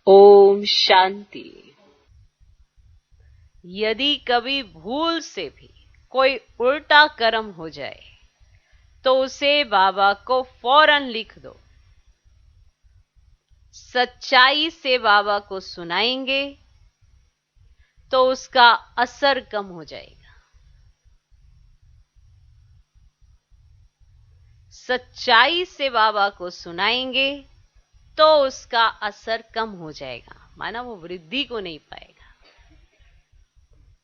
ओम शांति। यदि कभी भूल से भी कोई उल्टा कर्म हो जाए तो उसे बाबा को फौरन लिख दो। सच्चाई से बाबा को सुनाएंगे तो उसका असर कम हो जाएगा। सच्चाई से बाबा को सुनाएंगे तो उसका असर कम हो जाएगा, माना वो वृद्धि को नहीं पाएगा,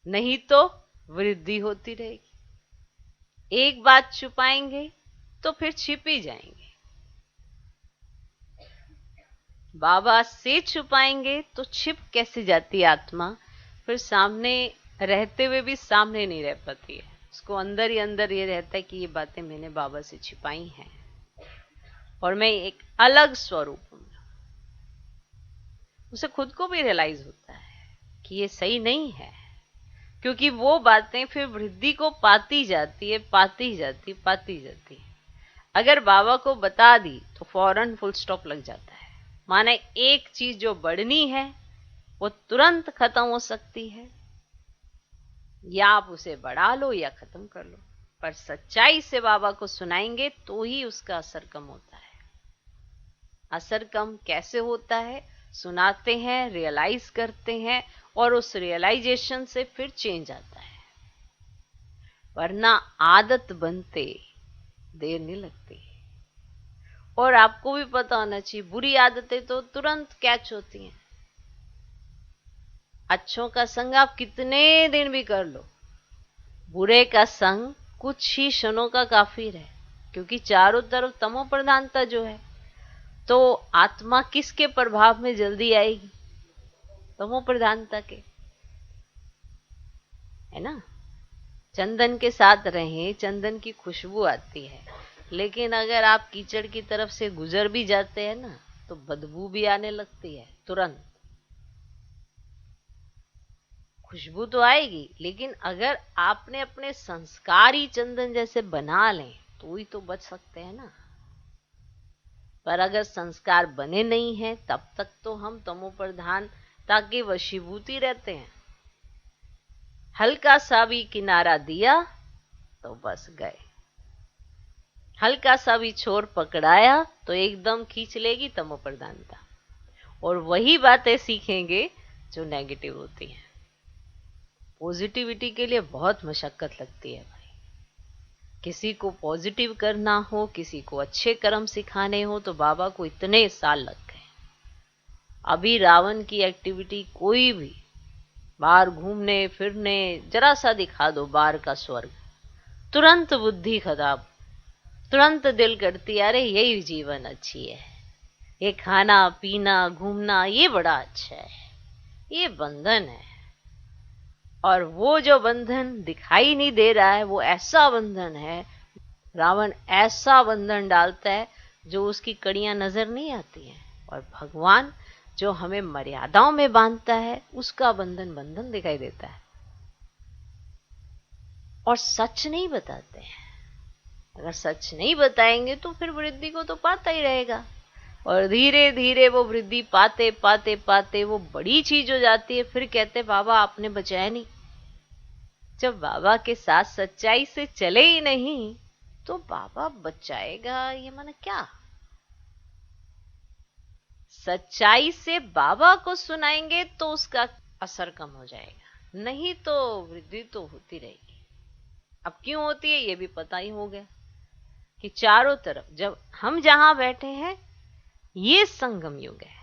नहीं तो वृद्धि होती रहेगी। एक बात छुपाएंगे तो फिर छिप ही जाएंगे। बाबा से छुपाएंगे तो छिप कैसे जाती आत्मा, फिर सामने रहते हुए भी सामने नहीं रह पाती है। उसको अंदर ही अंदर ये रहता है कि ये बातें मैंने बाबा से छिपाई हैं और मैं एक अलग स्वरूप हूं। उसे खुद को भी रियलाइज होता है कि ये सही नहीं है, क्योंकि वो बातें फिर वृद्धि को पाती जाती है, पाती जाती है। अगर बाबा को बता दी तो फौरन फुल स्टॉप लग जाता है। माना एक चीज जो बढ़नी है वो तुरंत खत्म हो सकती है, या आप उसे बढ़ा लो या खत्म कर लो, पर सच्चाई से बाबा को सुनाएंगे तो ही उसका असर कम होता है। असर कम कैसे होता है? सुनाते हैं, रियलाइज करते हैं और उस रियलाइजेशन से फिर चेंज आता है, वरना आदत बनते देर नहीं लगती। और आपको भी पता होना चाहिए, बुरी आदतें तो तुरंत कैच होती हैं। अच्छों का संग आप कितने दिन भी कर लो, बुरे का संग कुछ ही क्षणों का काफी है, क्योंकि चारों तरफ तमो प्रधानता जो है, तो आत्मा किसके प्रभाव में जल्दी आएगी? तमो प्रधानता के, है ना। चंदन के साथ रहें, चंदन की खुशबू आती है, लेकिन अगर आप कीचड़ की तरफ से गुजर भी जाते हैं ना, तो बदबू भी आने लगती है तुरंत। खुशबू तो आएगी, लेकिन अगर आपने अपने संस्कार ही चंदन जैसे बना लें तो ही तो बच सकते हैं ना। पर अगर संस्कार बने नहीं हैं तब तक तो हम तमो प्रधानता के वशीभूती रहते हैं। हल्का सा भी किनारा दिया तो बस गए, हल्का सा भी छोर पकड़ाया तो एकदम खींच लेगी तमो प्रधानता, और वही बातें सीखेंगे जो नेगेटिव होती हैं। पॉजिटिविटी के लिए बहुत मशक्कत लगती है भाई। किसी को पॉजिटिव करना हो, किसी को अच्छे कर्म सिखाने हो, तो बाबा को इतने साल लग गए। अभी रावण की एक्टिविटी कोई भी बाहर घूमने फिरने जरा सा दिखा दो बाहर का स्वर्ग, तुरंत बुद्धि खराब, तुरंत दिल करती अरे यही जीवन अच्छी है, ये खाना पीना घूमना ये बड़ा अच्छा है, ये बंधन है। और वो जो बंधन दिखाई नहीं दे रहा है वो ऐसा बंधन है, रावण ऐसा बंधन डालता है जो उसकी कड़ियां नजर नहीं आती हैं, और भगवान जो हमें मर्यादाओं में बांधता है उसका बंधन बंधन दिखाई देता है। और सच नहीं बताते हैं। अगर सच नहीं बताएंगे तो फिर वृद्धि को तो पाता ही रहेगा, और धीरे धीरे वो वृद्धि पाते पाते पाते वो बड़ी चीज हो जाती है। फिर कहते बाबा आपने बचाया नहीं। जब बाबा के साथ सच्चाई से चले ही नहीं तो बाबा बचाएगा, ये माना क्या? सच्चाई से बाबा को सुनाएंगे तो उसका असर कम हो जाएगा, नहीं तो वृद्धि तो होती रहेगी। अब क्यों होती है ये भी पता ही हो गया कि चारों तरफ जब हम जहां बैठे हैं ये संगम युग है,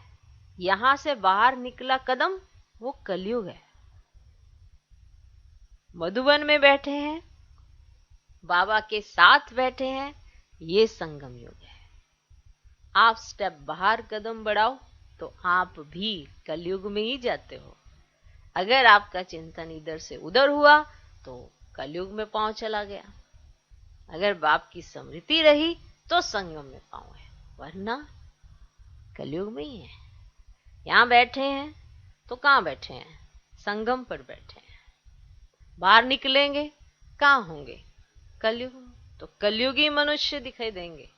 यहां से बाहर निकला कदम वो कलयुग है। मधुबन में बैठे हैं, बाबा के साथ बैठे हैं, ये संगम युग है। आप स्टेप बाहर कदम बढ़ाओ तो आप भी कलयुग में ही जाते हो। अगर आपका चिंतन इधर से उधर हुआ तो कलयुग में पांव चला गया। अगर बाप की स्मृति रही तो संगम में पांव है, वरना कलयुग में ही है। यहां बैठे हैं तो कहां बैठे हैं? संगम पर बैठे हैं। बाहर निकलेंगे कहां होंगे? कलयुग में। तो कलयुगी मनुष्य दिखाई देंगे,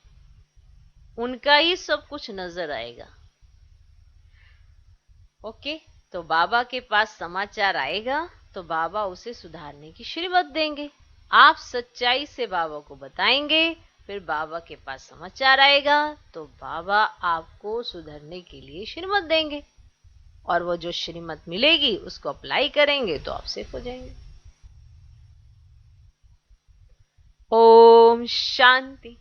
उनका ही सब कुछ नजर आएगा। ओके, तो बाबा के पास समाचार आएगा तो बाबा उसे सुधारने की श्रीमत देंगे। आप सच्चाई से बाबा को बताएंगे, फिर बाबा के पास समाचार आएगा तो बाबा आपको सुधरने के लिए श्रीमत देंगे, और वो जो श्रीमत मिलेगी उसको अप्लाई करेंगे तो आप सेफ हो जाएंगे। ओम शांति।